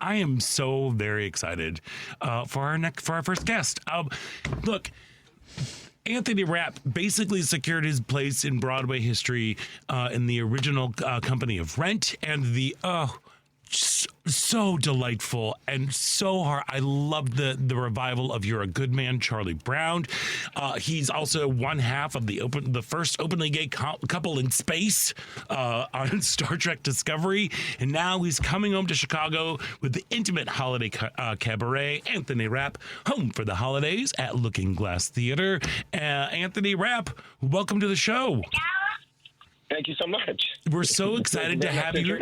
I am so very excited for our first guest. Look, Anthony Rapp basically secured his place in Broadway history in the original company of Rent and the so delightful and so hard. I love the revival of You're a Good Man, Charlie Brown. He's also one half of the first openly gay couple in space on Star Trek Discovery, and now he's coming home to Chicago with the intimate holiday cabaret, Anthony Rapp, home for the holidays at Looking Glass Theater. Anthony Rapp, welcome to the show. Thank you so much. We're so excited to have you.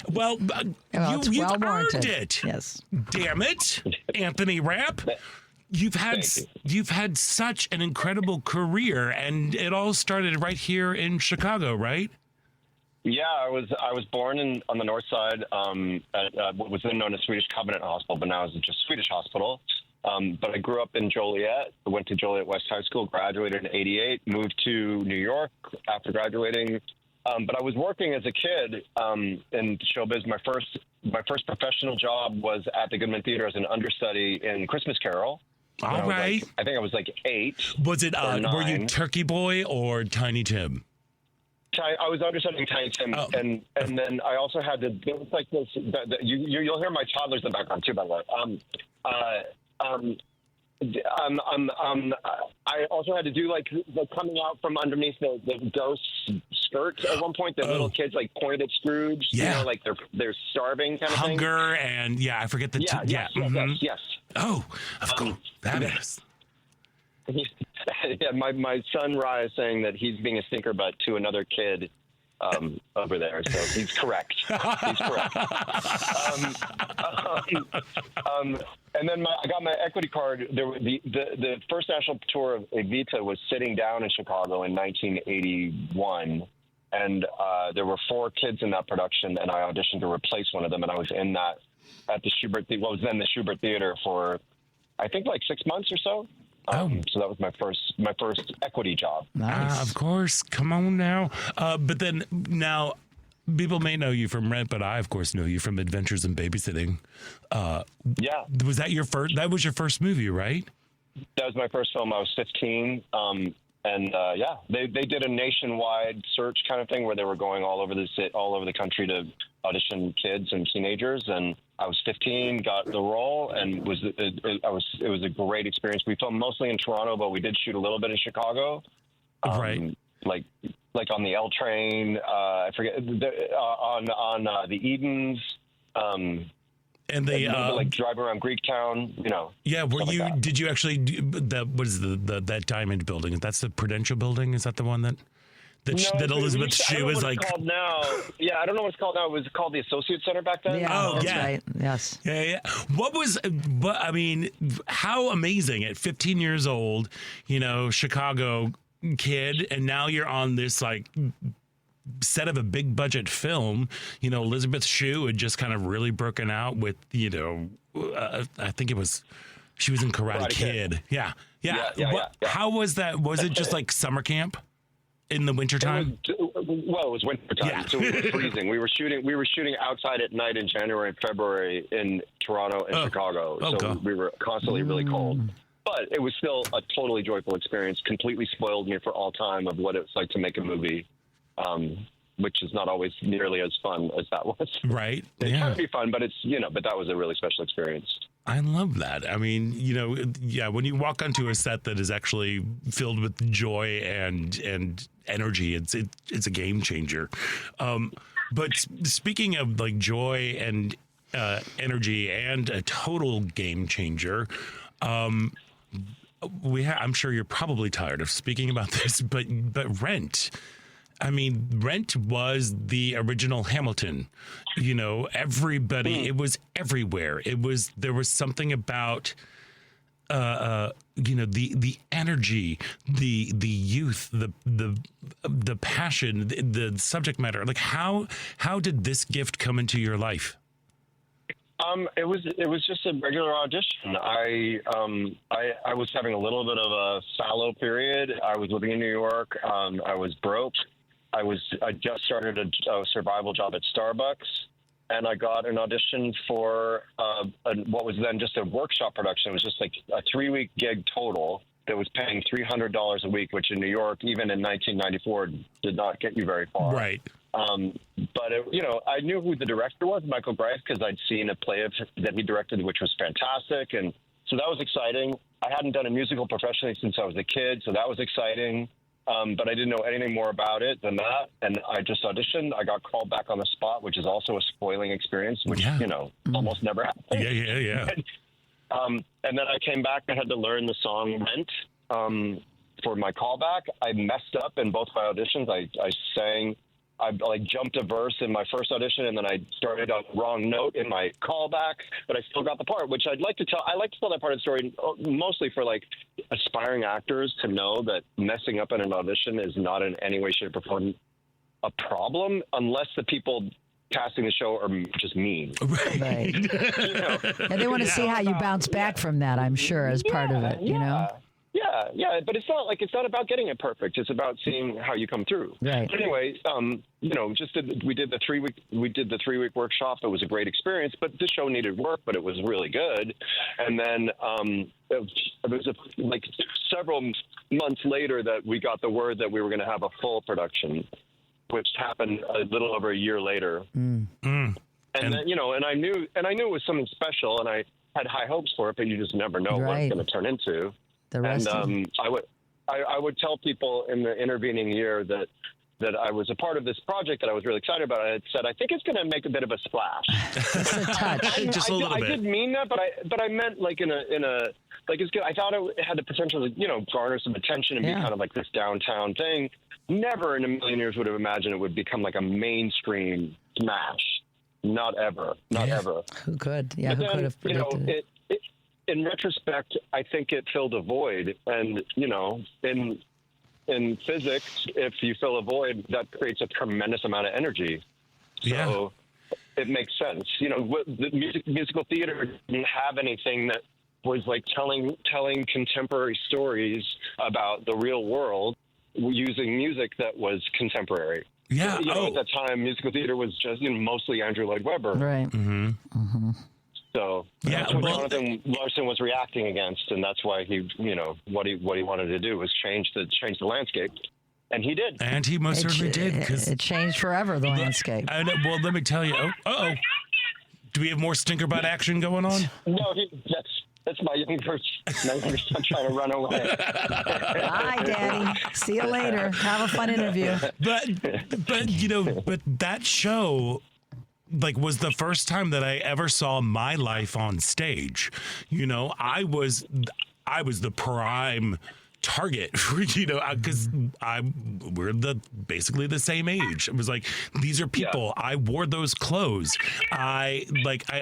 Well, you've earned it. Yes. Damn it, Anthony Rapp. You've had such an incredible career, and it all started right here in Chicago, right? Yeah, I was born on the north side at what was then known as Swedish Covenant Hospital, but now is just Swedish Hospital. But I grew up in Joliet. I went to Joliet West High School, graduated in '88, moved to New York after graduating. But I was working as a kid in showbiz. My first professional job was at the Goodman Theater as an understudy in Christmas Carol. All right. I think I was like 8. Was it? Were you Turkey Boy or Tiny Tim? I was understudying Tiny Tim, and then I also had to. There was like this. You'll hear my toddlers in the background too, by the way. I also had to do like the coming out from underneath the ghost skirt at one point. The little kids like pointed at Scrooge. Yeah. You know, like they're starving kind of thing. Hunger and I forget the yes. Oh, of course, that is. Yeah, my son Rye is saying that he's being a stinker butt to another kid over there, so he's correct. He's correct. And then I got my equity card. The first national tour of Evita was sitting down in Chicago in 1981, and there were 4 kids in that production, and I auditioned to replace one of them, and I was in that at the what was then the Schubert Theater for I think like 6 months or so. So that was my first equity job. Nice. Of course. Come on now. But then now people may know you from Rent, but I, of course, know you from Adventures in Babysitting. Yeah. Was that your first? That was your first movie, right? That was my first film. I was 15. They did a nationwide search kind of thing where they were going all over the country to audition kids and teenagers, and I was 15, got the role, and it was a great experience. We filmed mostly in Toronto, but we did shoot a little bit in Chicago. Right. Like on the L train, I forget on the Edens. And they like drive around Greektown, you know. Yeah, did you actually do what is that diamond building? That's the Prudential building? Is that the one that Elizabeth Shue was like? Called now. Yeah, I don't know what it's called now. It was called the Associate Center back then. Yeah, that's right. Yes. Yeah. I mean, how amazing at 15 years old, Chicago kid, and now you're on this like set of a big budget film. Elizabeth Shue had just kind of really broken out with, I think she was in Karate Kid. Yeah. How was that? Was it just like summer camp in the wintertime? It was wintertime, so we were freezing. We were shooting outside at night in January and February in Toronto and Chicago. So God. We were constantly really cold. But it was still a totally joyful experience, completely spoiled me for all time of what it's like to make a movie. Which is not always nearly as fun as that was. Right. It can be fun, but but that was a really special experience. I love that. I mean, when you walk onto a set that is actually filled with joy and energy, it's a game changer. But speaking of like joy and energy and a total game changer, I'm sure you're probably tired of speaking about this, but Rent. I mean, Rent was the original Hamilton. Everybody, it was everywhere. There was something about, the energy, the youth, the passion, the subject matter. Like, how did this gift come into your life? It was just a regular audition. I was having a little bit of a fallow period. I was living in New York. I was broke. I just started a survival job at Starbucks, and I got an audition for what was then just a workshop production. It was just like a 3-week gig total that was paying $300 a week, which in New York, even in 1994, did not get you very far. Right. But I knew who the director was, Michael Greif, because I'd seen a play that he directed, which was fantastic, and so that was exciting. I hadn't done a musical professionally since I was a kid, so that was exciting. But I didn't know anything more about it than that, and I just auditioned. I got called back on the spot, which is also a spoiling experience, which almost never happens. Yeah. And then I came back and had to learn the song "Rent" for my callback. I messed up in both my auditions. I sang. I jumped a verse in my first audition, and then I started on the wrong note in my callback, but I still got the part, which I'd like to tell. I like to tell that part of the story mostly for like aspiring actors to know that messing up in an audition is not in any way, shape, or form a problem, unless the people casting the show are just mean. Right. And they want to see how you bounce back from that, I'm sure, as part of it, you know? Yeah, but it's not about getting it perfect. It's about seeing how you come through. Right. But anyway, we did the 3-week workshop. It was a great experience, but the show needed work, but it was really good. And then it was like several months later that we got the word that we were going to have a full production, which happened a little over a year later. And then, and I knew it was something special, and I had high hopes for it, but you just never know what it's going to turn into. I would tell people in the intervening year that I was a part of this project that I was really excited about. I had said, I think it's going to make a bit of a splash. Just a touch. Just a little bit. I did mean that, but I meant like in a like it's good. I thought it had the potential to garner some attention and be kind of like this downtown thing. Never in a million years would have imagined it would become like a mainstream smash. Not ever. Who could? Yeah, but who could have predicted it? In retrospect, I think it filled a void. And, in physics, if you fill a void, that creates a tremendous amount of energy. So it makes sense. The musical theater didn't have anything that was like telling contemporary stories about the real world using music that was contemporary. Yeah. At that time, musical theater was just mostly Andrew Lloyd Webber. Right. Mm-hmm. Mm-hmm. So that's what Jonathan Larson was reacting against, and that's why he, what he wanted to do was change the landscape, and he did. And he most certainly did. It changed forever, the landscape. Well, let me tell you. Oh, do we have more stinker butt action going on? No, that's my younger son trying to run away. Bye, Daddy. See you later. Have a fun interview. But that show was the first time that I ever saw my life on stage. I was the prime target for, because we're basically the same age. It was like, these are people. I wore those clothes. I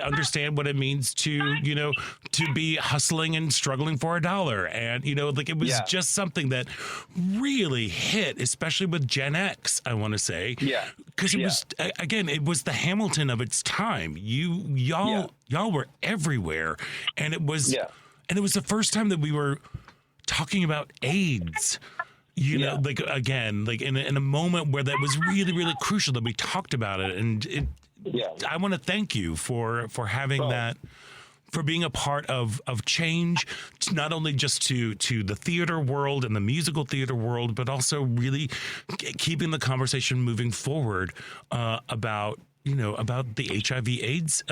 understand what it means to be hustling and struggling for $1. And, it was just something that really hit, especially with Gen X, I want to say. Yeah. Because it was, again, it was the Hamilton of its time. Y'all were everywhere. And it was the first time that we were talking about AIDS, in a moment where that was really, really crucial that we talked about it. And I want to thank you for having that, for being a part of change, not only just to the theater world and the musical theater world, but also really keeping the conversation moving forward about the HIV/AIDS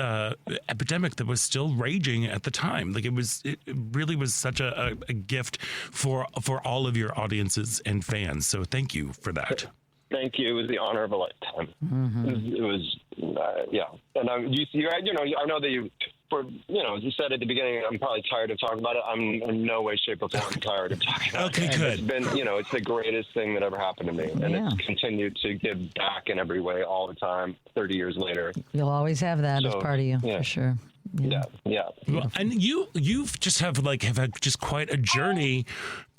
epidemic that was still raging at the time. It really was such a gift for all of your audiences and fans. So thank you for that. Thank you. It was the honor of a lifetime. Mm-hmm. It was And I know that you. As you said at the beginning, I'm probably tired of talking about it. I'm in no way, shape, or form tired of talking about it. Okay, good. It's been, it's the greatest thing that ever happened to me. And it's continued to give back in every way all the time, 30 years later. You'll always have that as part of you, for sure. Yeah. Well, and you've just have had just quite a journey,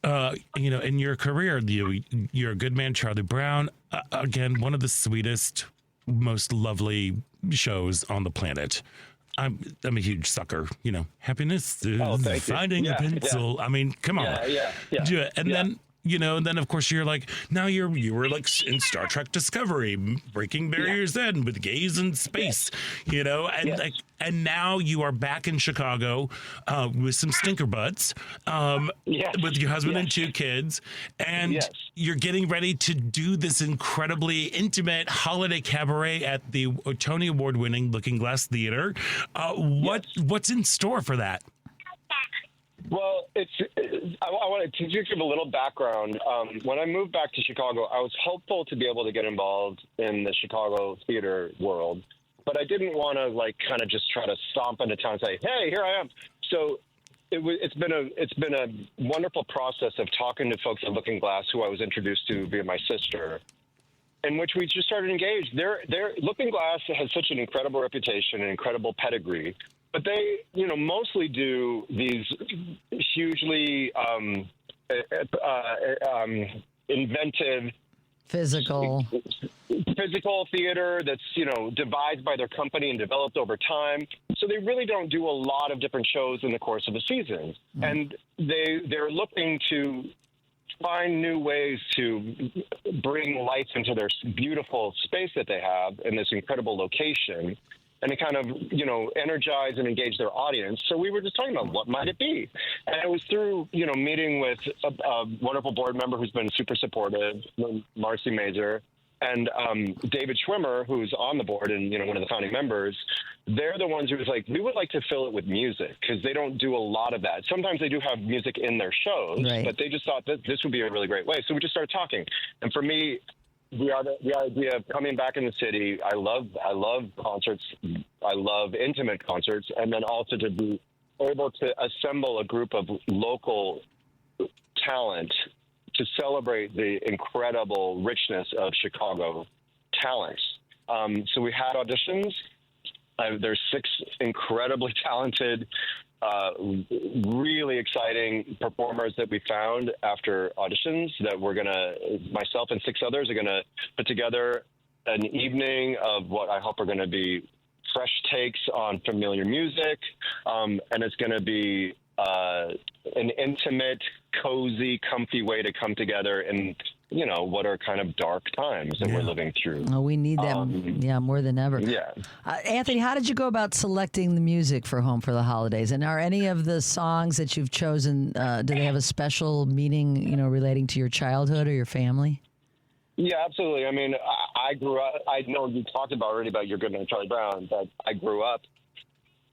in your career. You're a Good Man, Charlie Brown. Again, one of the sweetest, most lovely shows on the planet. I'm a huge sucker. Happiness is finding a pencil. I mean, come on. Yeah. And then and then of course you're like, now you were like in Star Trek Discovery, breaking barriers then with gays in space, and like, and now you are back in Chicago with some stinker butts, with your husband and 2 kids, and you're getting ready to do this incredibly intimate holiday cabaret at the Tony Award winning Looking Glass Theater. What's in store for that? Well, I wanted to just give a little background. When I moved back to Chicago, I was hopeful to be able to get involved in the Chicago theater world, but I didn't want to kind of just try to stomp into town and say, "Hey, here I am." So it's been a wonderful process of talking to folks at Looking Glass, who I was introduced to via my sister, in which we just started engaged. Looking Glass has such an incredible reputation and incredible pedigree. But they, mostly do these hugely inventive, physical theater that's, devised by their company and developed over time. So they really don't do a lot of different shows in the course of a season. And they're looking to find new ways to bring lights into their beautiful space that they have in this incredible location, and to kind of, energize and engage their audience. So we were just talking about what might it be. And it was through, meeting with a wonderful board member who's been super supportive, Marcy Mazur, and David Schwimmer, who's on the board and, one of the founding members. They're the ones who was like, we would like to fill it with music, because they don't do a lot of that. Sometimes they do have music in their shows, but they just thought that this would be a really great way. So we just started talking. And for me, the idea of coming back in the city, I love concerts. I love intimate concerts. And then also to be able to assemble a group of local talent to celebrate the incredible richness of Chicago talent. So we had auditions. There's 6 incredibly talented, really exciting performers that we found after auditions that myself and 6 others are going to put together an evening of what I hope are going to be fresh takes on familiar music. And it's going to be an intimate, cozy, comfy way to come together in, what are kind of dark times that we're living through. Oh, we need them. More than ever. Yeah. Anthony, how did you go about selecting the music for Home for the Holidays? And are any of the songs that you've chosen, do they have a special meaning, relating to your childhood or your family? Yeah, absolutely. I mean, I grew up, I know you talked about already about Your Good Man Charlie Brown, but I grew up,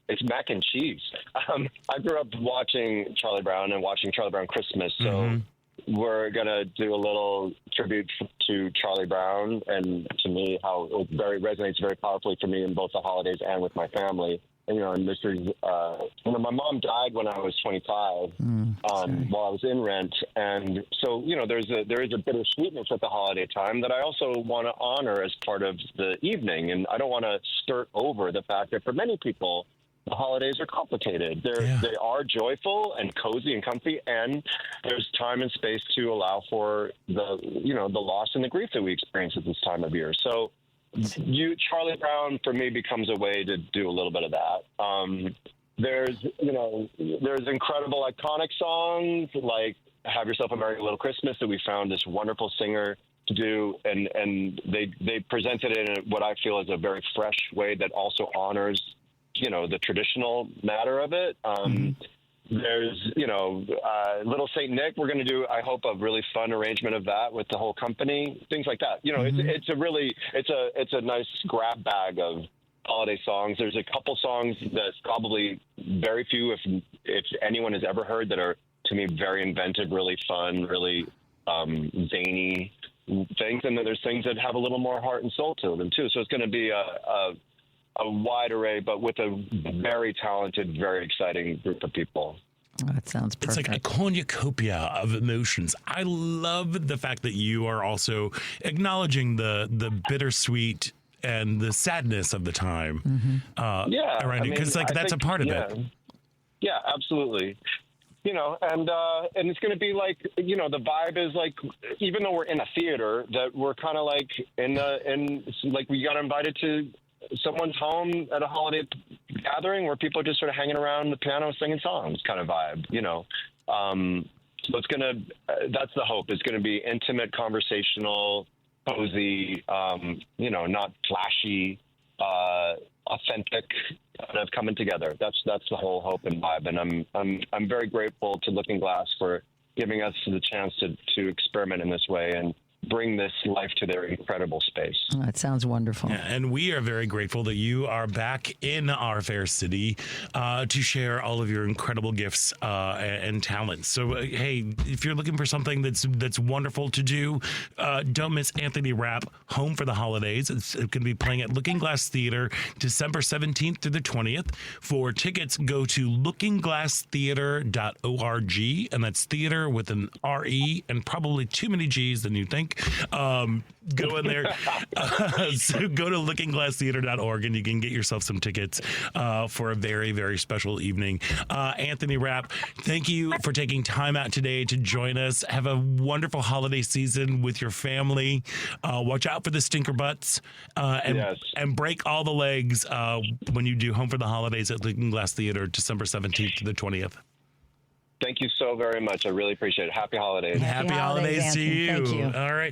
it's mac and cheese. I grew up watching Charlie Brown and watching Charlie Brown Christmas. So we're going to do a little tribute to Charlie Brown, and to me, how it resonates very powerfully for me in both the holidays and with my family. And, and this is, my mom died when I was 25 while I was in Rent. And so, there is a bittersweetness at the holiday time that I also want to honor as part of the evening. And I don't want to skirt over the fact that for many people, the holidays are complicated. They are joyful and cozy and comfy, and there's time and space to allow for the loss and the grief that we experience at this time of year. So Charlie Brown for me becomes a way to do a little bit of that. There's incredible iconic songs like Have Yourself a Merry Little Christmas that we found this wonderful singer to do, and they presented it in what I feel is a very fresh way that also honors the traditional matter of it. There's, Little Saint Nick, we're going to do, I hope, a really fun arrangement of that with the whole company, things like that. It's a nice grab bag of holiday songs. There's a couple songs that probably very few, if anyone has ever heard, that are, to me, very inventive, really fun, really zany things. And then there's things that have a little more heart and soul to them, too. So it's going to be a wide array, but with a very talented, very exciting group of people. Oh, that sounds perfect. It's like a cornucopia of emotions. I love the fact that you are also acknowledging the bittersweet and the sadness of the time around you, because that's a part of it. Yeah, absolutely. And it's going to be like, the vibe is like, even though we're in a theater, that we're kind of like like we got invited to someone's home at a holiday gathering where people are just sort of hanging around the piano singing songs kind of vibe, So it's that's the hope. It's gonna be intimate, conversational, cozy, not flashy, authentic, kind of coming together. That's the whole hope and vibe. And I'm very grateful to Looking Glass for giving us the chance to experiment in this way and bring this life to their incredible space. Oh, that sounds wonderful. Yeah, and we are very grateful that you are back in our fair city to share all of your incredible gifts and talents. So, hey, if you're looking for something that's wonderful to do, don't miss Anthony Rapp, Home for the Holidays. It's going to be playing at Looking Glass Theater December 17th through the 20th. For tickets, go to lookingglasstheater.org, and that's theater with an R-E and probably too many G's than you think. Go in there. So go to lookingglasstheater.org and you can get yourself some tickets for a very, very special evening. Anthony Rapp, thank you for taking time out today to join us. Have a wonderful holiday season with your family. Watch out for the stinker butts and break all the legs when you do Home for the Holidays at Looking Glass Theater December 17th to the 20th. Thank you so very much. I really appreciate it. Happy holidays. Happy holidays to Anthony. you. Thank you. All right.